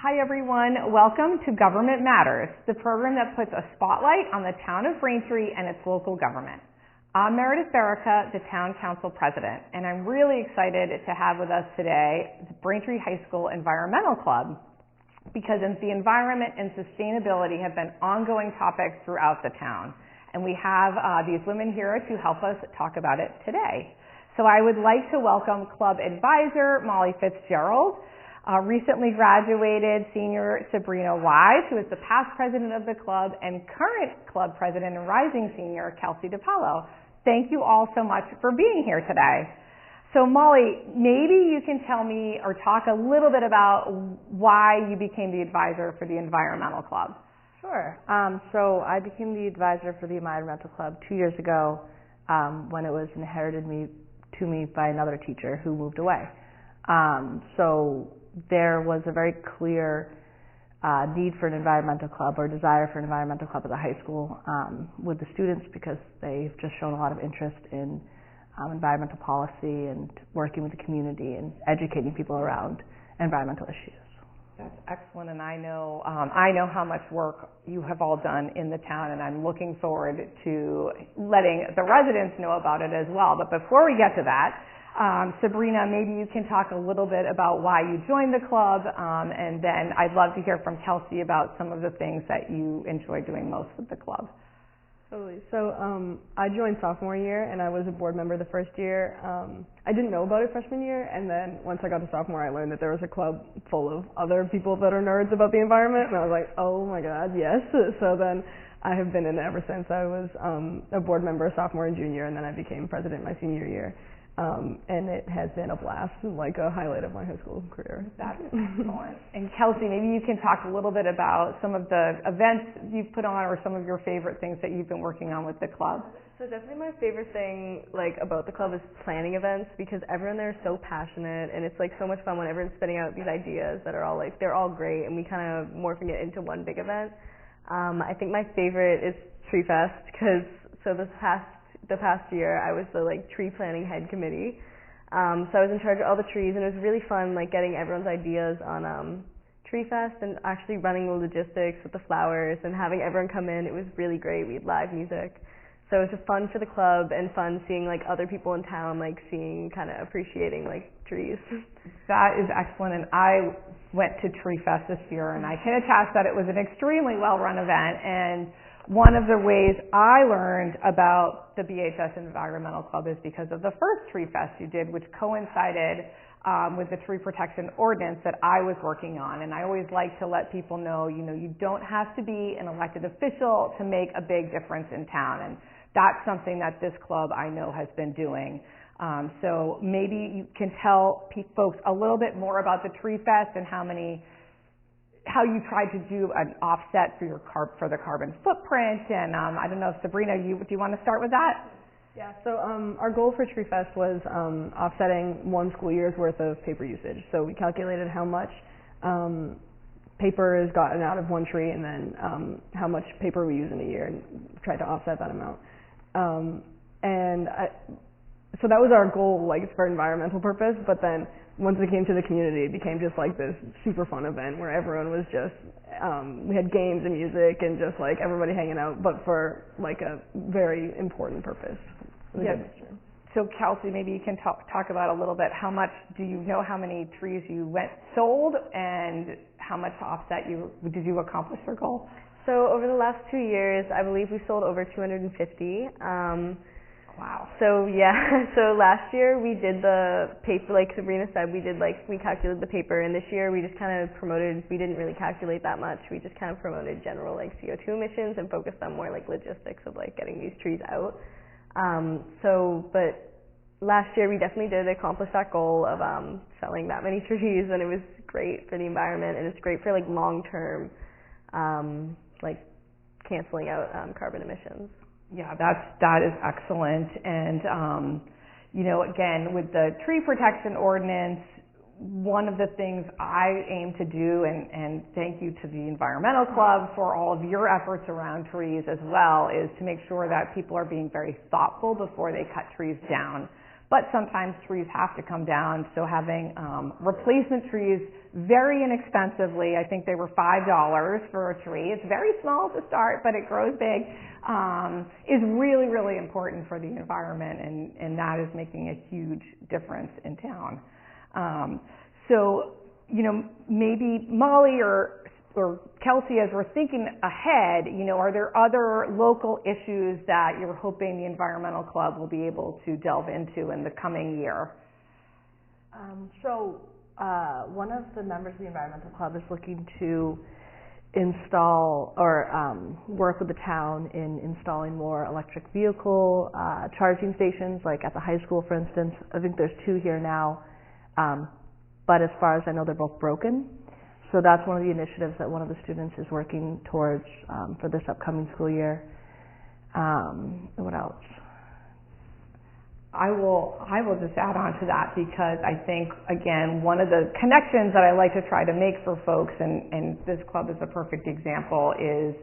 Hi everyone, welcome to Government Matters, the program that puts a spotlight on the town of Braintree and its local government. I'm Meredith, the Town Council President, and I'm really excited to have with us today the Braintree High School Environmental Club, because the environment and sustainability have been ongoing topics throughout the town. And we have these women here to help us talk about it today. So I would like to welcome Club Advisor Molly Fitzgerald, recently graduated senior Sabrina Wise, who is the past president of the club, and current club president and rising senior Kelsey DiPaolo. Thank you all so much for being here today. So Molly, maybe you can tell me or talk a little bit about why you became the advisor for the environmental club. Sure. So I became the advisor for the environmental club 2 years ago when it was inherited to me by another teacher who moved away. So there was a very clear need for an environmental club or desire for an environmental club at the high school with the students, because they've just shown a lot of interest in environmental policy and working with the community and educating people around environmental issues. That's excellent, and I know how much work you have all done in the town, and I'm looking forward to letting the residents know about it as well. But before we get to that, Sabrina, maybe you can talk a little bit about why you joined the club, and then I'd love to hear from Kelsey about some of the things that you enjoy doing most with the club. Totally. So I joined sophomore year, and I was a board member the first year. I didn't know about it freshman year, and then once I got to sophomore, I learned that there was a club full of other people that are nerds about the environment, and I was like, oh my god, yes. So then I have been in it ever since. I was a board member sophomore and junior, and then I became president my senior year. And it has been a blast, like a highlight of my high school career. That's excellent. And Kelsey, maybe you can talk a little bit about some of the events you've put on, or some of your favorite things that you've been working on with the club. So definitely my favorite thing about the club is planning events, because everyone there is so passionate, and it's so much fun when everyone's spitting out these ideas that are all they're all great, and we kind of morphing it into one big event. I think my favorite is Tree Fest, because the past year I was the tree planning head committee. So I was in charge of all the trees, and it was really fun getting everyone's ideas on Tree Fest and actually running the logistics with the flowers and having everyone come in. It was really great. We had live music. So it was just fun for the club and fun seeing other people in town seeing, kind of appreciating trees. That is excellent, and I went to Tree Fest this year, and I can attest that it was an extremely well-run event. And one of the ways I learned about the BHS Environmental Club is because of the first Tree Fest you did, which coincided with the tree protection ordinance that I was working on. And I always like to let people know, you don't have to be an elected official to make a big difference in town. And that's something that this club, I know, has been doing. So maybe you can tell folks a little bit more about the Tree Fest and how you tried to do an offset for the carbon footprint. And I don't know if Sabrina, do you want to start with that? Yeah, so our goal for Tree Fest was offsetting one school year's worth of paper usage. So we calculated how much paper is gotten out of one tree, and then how much paper we use in a year, and tried to offset that amount. So that was our goal, for environmental purpose, but then once it came to the community, it became just this super fun event where everyone was just, we had games and music and just everybody hanging out, but for a very important purpose. Yes. So Kelsey, maybe you can talk about a little bit, do you know how many trees you sold, and how much to offset did you accomplish your goal? So over the last 2 years, I believe we sold over 250. Wow. So yeah, so last year we did the paper, like Sabrina said, we calculated the paper, and this year we just kind of promoted, we didn't really calculate that much, we just kind of promoted general CO2 emissions and focused on more logistics of getting these trees out. But last year we definitely did accomplish that goal of selling that many trees, and it was great for the environment, and it's great for long-term canceling out carbon emissions. Yeah, that is excellent. And, again, with the tree protection ordinance, one of the things I aim to do, and thank you to the Environmental Club for all of your efforts around trees as well, is to make sure that people are being very thoughtful before they cut trees down. but sometimes trees have to come down, so having replacement trees very inexpensively, I think they were $5 for a tree. It's very small to start, but it grows big, is really, really important for the environment, and that is making a huge difference in town. So, you know, maybe Molly or Kelsey, as we're thinking ahead, you know, are there other local issues that you're hoping the Environmental Club will be able to delve into in the coming year? One of the members of the Environmental Club is looking to install or work with the town in installing more electric vehicle charging stations, like at the high school, for instance. I think there's 2 here now, but as far as I know, they're both broken. So that's one of the initiatives that one of the students is working towards for this upcoming school year. What else? I will just add on to that, because I think, again, one of the connections that I like to try to make for folks, and this club is a perfect example, is,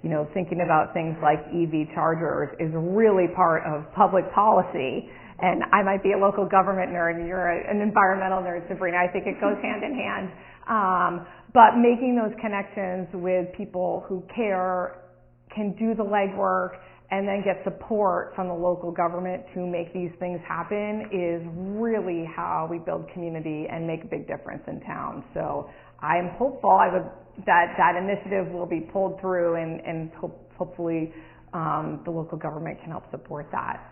you know, thinking about things like EV chargers is really part of public policy. And I might be a local government nerd, and you're an environmental nerd, Sabrina. I think it goes hand in hand. But making those connections with people who care, can do the legwork, and then get support from the local government to make these things happen is really how we build community and make a big difference in town. So I'm hopeful that initiative will be pulled through, and hopefully the local government can help support that.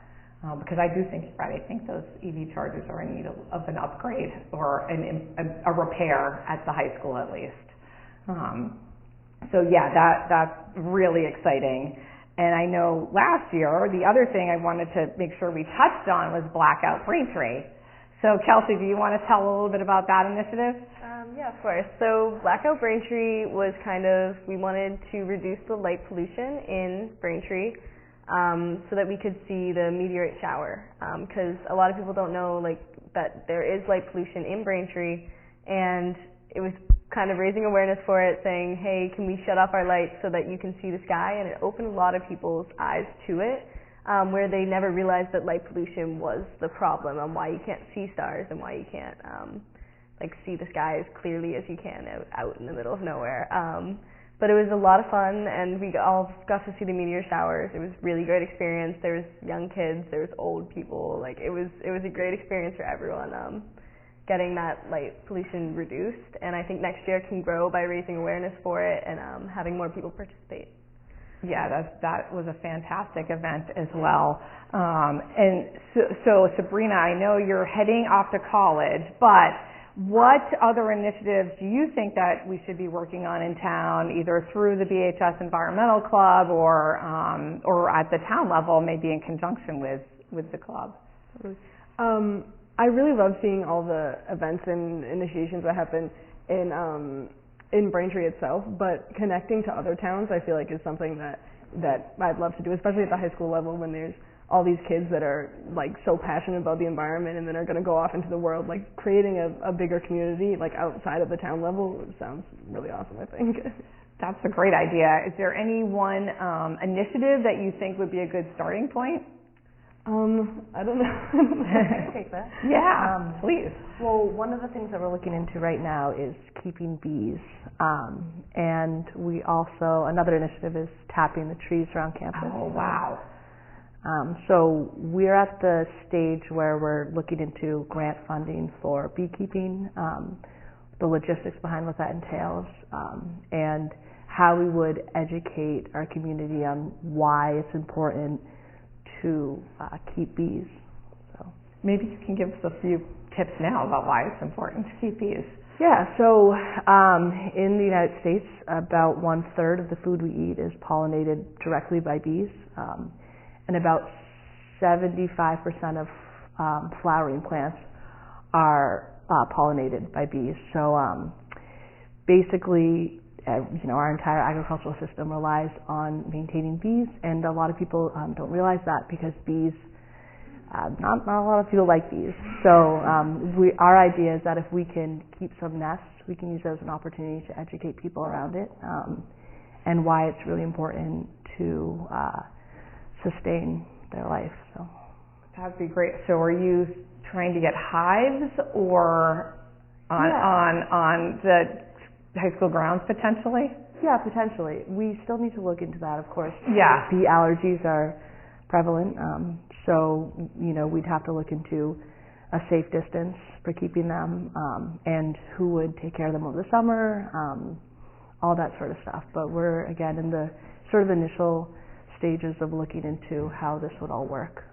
Because I do think you're right. I think those EV chargers are in need of an upgrade or a repair at the high school at least. So yeah, that's really exciting. And I know last year, the other thing I wanted to make sure we touched on was Blackout Braintree. So Kelsey, do you want to tell a little bit about that initiative? Yeah, of course. So Blackout Braintree was we wanted to reduce the light pollution in Braintree, so that we could see the meteorite shower, because a lot of people don't know that there is light pollution in Braintree, and it was kind of raising awareness for it, saying, hey, can we shut off our lights so that you can see the sky? And it opened a lot of people's eyes to it, where they never realized that light pollution was the problem, and why you can't see stars, and why you can't see the sky as clearly as you can out in the middle of nowhere. But it was a lot of fun, and we all got to see the meteor showers. It was a really great experience. There was young kids, there was old people. It was a great experience for everyone, getting that light pollution reduced. And I think next year can grow by raising awareness for it and having more people participate. Yeah, that was a fantastic event as well. And so Sabrina, I know you're heading off to college, but what other initiatives do you think that we should be working on in town, either through the BHS Environmental Club or at the town level, maybe in conjunction with the club? I really love seeing all the events and initiations that happen in Braintree itself, but connecting to other towns I feel like is something that I'd love to do, especially at the high school level, when there's all these kids that are so passionate about the environment and then are going to go off into the world. Creating a bigger community outside of the town level sounds really awesome, I think. That's a great idea. Is there any one initiative that you think would be a good starting point? I don't know. I can take that. Yeah, please. Well, one of the things that we're looking into right now is keeping bees. And we also, another initiative is tapping the trees around campus. Oh, wow. So we're at the stage where we're looking into grant funding for beekeeping, the logistics behind what that entails, and how we would educate our community on why it's important to keep bees. So maybe you can give us a few tips now about why it's important to keep bees. Yeah, so in the United States, about 1/3 of the food we eat is pollinated directly by bees. And about 75% of flowering plants are pollinated by bees. So basically, our entire agricultural system relies on maintaining bees, and a lot of people don't realize that, because bees, not a lot of people like bees. So our idea is that if we can keep some nests, we can use those as an opportunity to educate people around it, and why it's really important to sustain their life. So That'd be great. So are you trying to get hives or on the high school grounds potentially? Yeah, potentially. We still need to look into that, of course. Yeah. Bee allergies are prevalent, so we'd have to look into a safe distance for keeping them, and who would take care of them over the summer, all that sort of stuff. But we're again in the sort of initial stages of looking into how this would all work.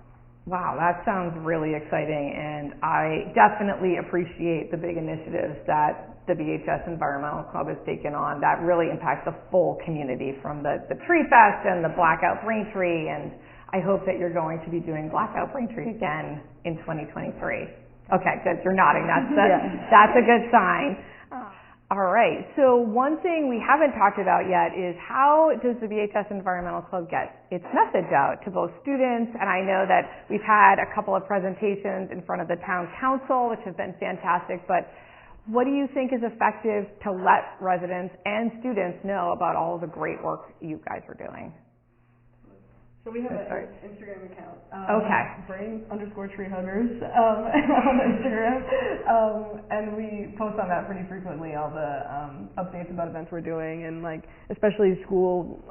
Wow, that sounds really exciting, and I definitely appreciate the big initiatives that the BHS Environmental Club has taken on that really impacts the full community, from the Tree Fest and the Blackout Braintree, and I hope that you're going to be doing Blackout Braintree again in 2023. Okay, good, you're nodding, that's a good sign. All right, so one thing we haven't talked about yet is how does the BHS Environmental Club get its message out to both students, and I know that we've had a couple of presentations in front of the town council, which have been fantastic, but what do you think is effective to let residents and students know about all of the great work you guys are doing? So we have an Instagram account. Brain_treehuggers on Instagram. And we post on that pretty frequently, all the updates about events we're doing, and like especially school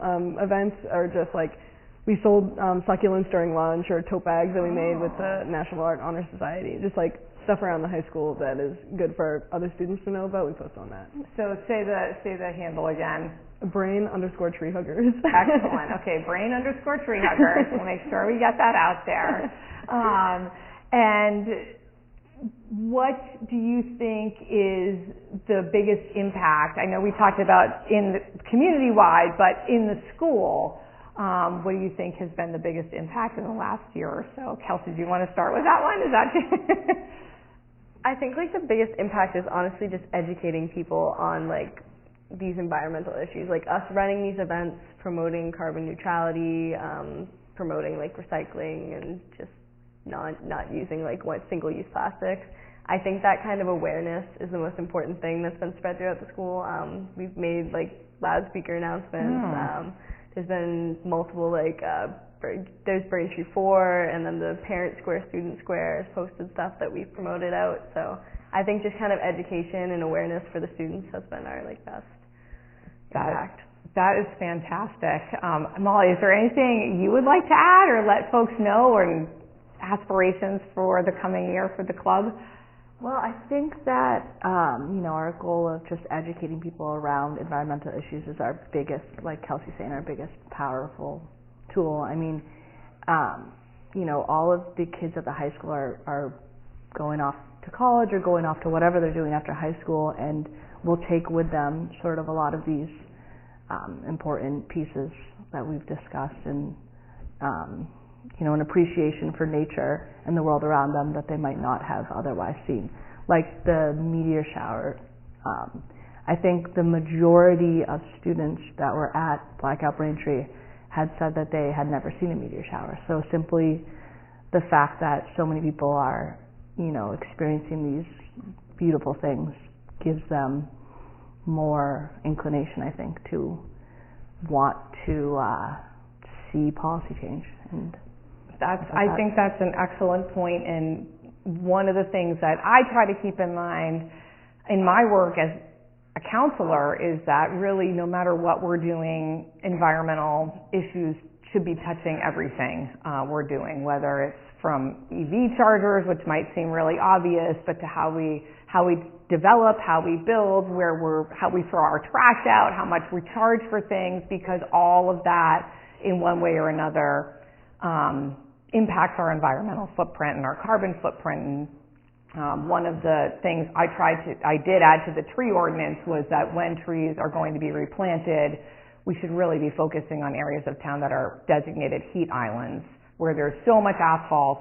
events, or just like we sold succulents during lunch, or tote bags that we made with the National Art Honor Society. Just like stuff around the high school that is good for other students to know about, we post on that. So say the handle again. Brain_treehuggers. Excellent. Okay, Brain_treehuggers. We'll make sure we get that out there. And what do you think is the biggest impact? I know we talked about in the community-wide, but in the school, what do you think has been the biggest impact in the last year or so? Kelsey, do you want to start with that one? Is that I think like the biggest impact is honestly just educating people on like these environmental issues, like us running these events, promoting carbon neutrality, promoting like recycling, and just not using like single-use plastics. I think that kind of awareness is the most important thing that's been spread throughout the school. We've made like loudspeaker announcements. There's been multiple like there's Braintree 4, and then the Parent Square, Student Square has posted stuff that we've promoted out. So I think just kind of education and awareness for the students has been our like best impact. That is fantastic. Molly, is there anything you would like to add or let folks know, or aspirations for the coming year for the club? Well, I think that our goal of just educating people around environmental issues is our biggest, like Kelsey's saying, our biggest powerful tool. I mean, all of the kids at the high school are going off to college or going off to whatever they're doing after high school, and will take with them sort of a lot of these important pieces that we've discussed, and an appreciation for nature and the world around them that they might not have otherwise seen, like the meteor shower. I think the majority of students that were at Blackout Braintree had said that they had never seen a meteor shower. So simply the fact that so many people are, experiencing these beautiful things gives them more inclination, I think, to want to see policy change. And I think that's an excellent point, and one of the things that I try to keep in mind in my work as a counselor is that really no matter what we're doing, environmental issues should be touching everything we're doing, whether it's from EV chargers, which might seem really obvious, but to how we develop, how we build, how we throw our trash out, how much we charge for things, because all of that in one way or another impacts our environmental footprint and our carbon footprint. And one of the things I did add to the tree ordinance was that when trees are going to be replanted, we should really be focusing on areas of town that are designated heat islands, where there's so much asphalt,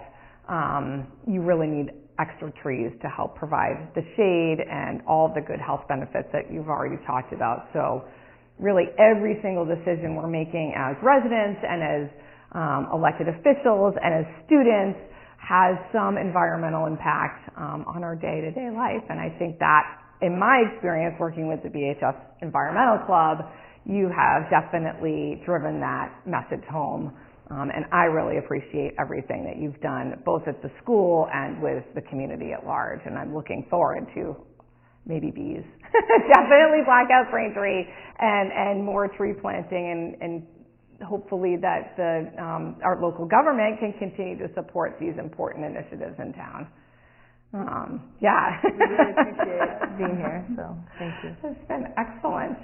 you really need extra trees to help provide the shade and all the good health benefits that you've already talked about. So really every single decision we're making as residents and as elected officials and as students has some environmental impact on our day-to-day life. And I think that, in my experience working with the BHS Environmental Club, you have definitely driven that message home And I really appreciate everything that you've done, both at the school and with the community at large. And I'm looking forward to maybe bees, definitely Blackout Braintree, and more tree planting, and hopefully that our local government can continue to support these important initiatives in town. Yeah. We really appreciate being here, so thank you. It's been excellent.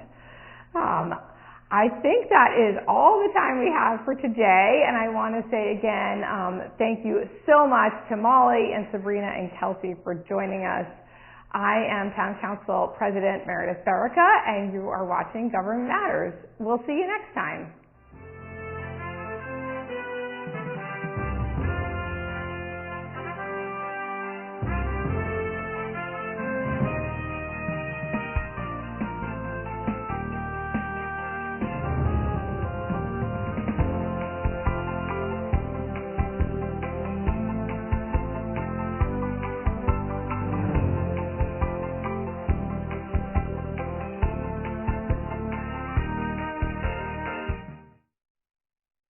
I think that is all the time we have for today, and I want to say again, thank you so much to Molly and Sabrina and Kelsey for joining us. I am Town Council President Meredith Berica, and you are watching Government Matters. We'll see you next time.